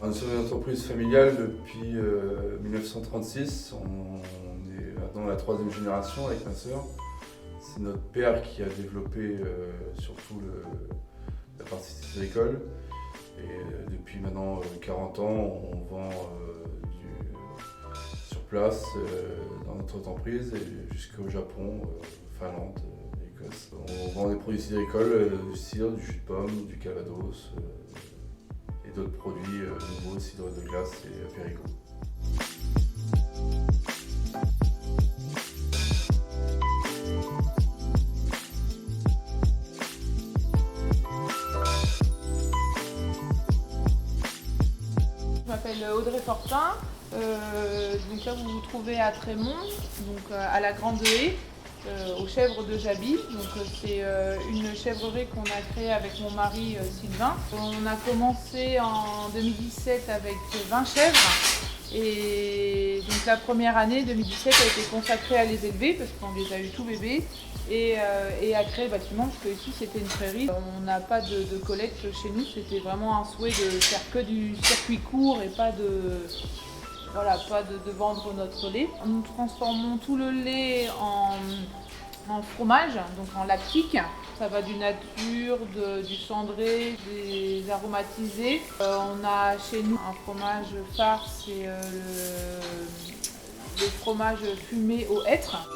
On est sur une entreprise familiale depuis 1936. On est maintenant la troisième génération avec ma sœur. C'est notre père qui a développé surtout la partie agricole. Et depuis maintenant 40 ans, on vend sur place dans notre entreprise et jusqu'au Japon, Finlande, Écosse. On vend des produits agricoles, du cidre, du jus de pomme, du Calvados et d'autres produits nouveaux, cidre de glace et apérico. Je m'appelle Audrey Fortin, donc là vous vous trouvez à Trémont, donc à la Grande Haie, aux chèvres de Jaby. Donc c'est une chèvrerie qu'on a créée avec mon mari Sylvain. On a commencé en 2017 avec 20 chèvres et donc la première année 2017 a été consacrée à les élever parce qu'on les a eu tout bébés et à créer le bâtiment parce que ici c'était une prairie. On n'a pas de collecte chez nous, c'était vraiment un souhait de faire que du circuit court et pas de vendre notre lait. Nous transformons tout le lait en fromage, donc en lactique. Ça va du nature, du cendré, des aromatisés. On a chez nous un fromage phare, c'est le fromage fumé au hêtre.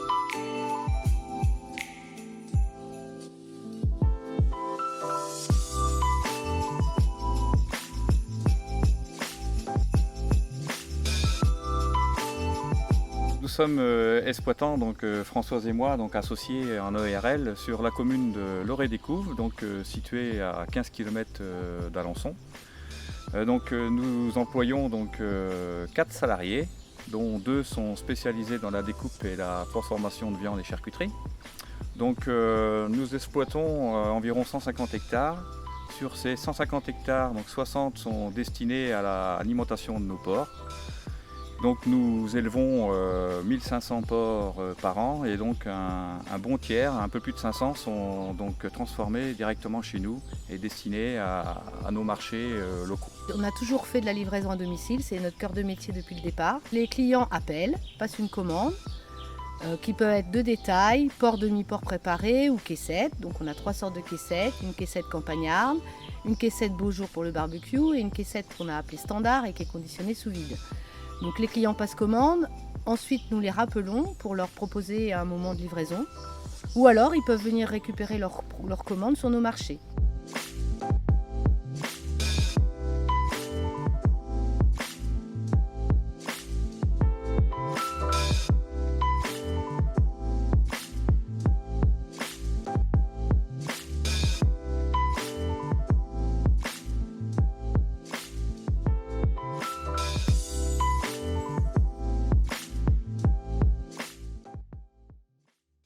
Nous sommes exploitants, donc Françoise et moi, donc associés en ORL sur la commune de Lorey-des-Couves, donc située à 15 km d'Alençon. Nous employons donc 4 salariés, dont 2 sont spécialisés dans la découpe et la transformation de viande et charcuterie. Donc nous exploitons environ 150 hectares. Sur ces 150 hectares, donc 60 sont destinés à l'alimentation de nos porcs. Donc nous élevons 1500 porcs par an et donc un bon tiers, un peu plus de 500, sont donc transformés directement chez nous et destinés à nos marchés locaux. On a toujours fait de la livraison à domicile, c'est notre cœur de métier depuis le départ. Les clients appellent, passent une commande qui peut être de détail, porc demi-porc préparé ou caissette. Donc on a 3 sortes de caissettes, une caissette campagnarde, une caissette beau jour pour le barbecue et une caissette qu'on a appelée standard et qui est conditionnée sous vide. Donc les clients passent commande, ensuite nous les rappelons pour leur proposer un moment de livraison ou alors ils peuvent venir récupérer leur commande sur nos marchés.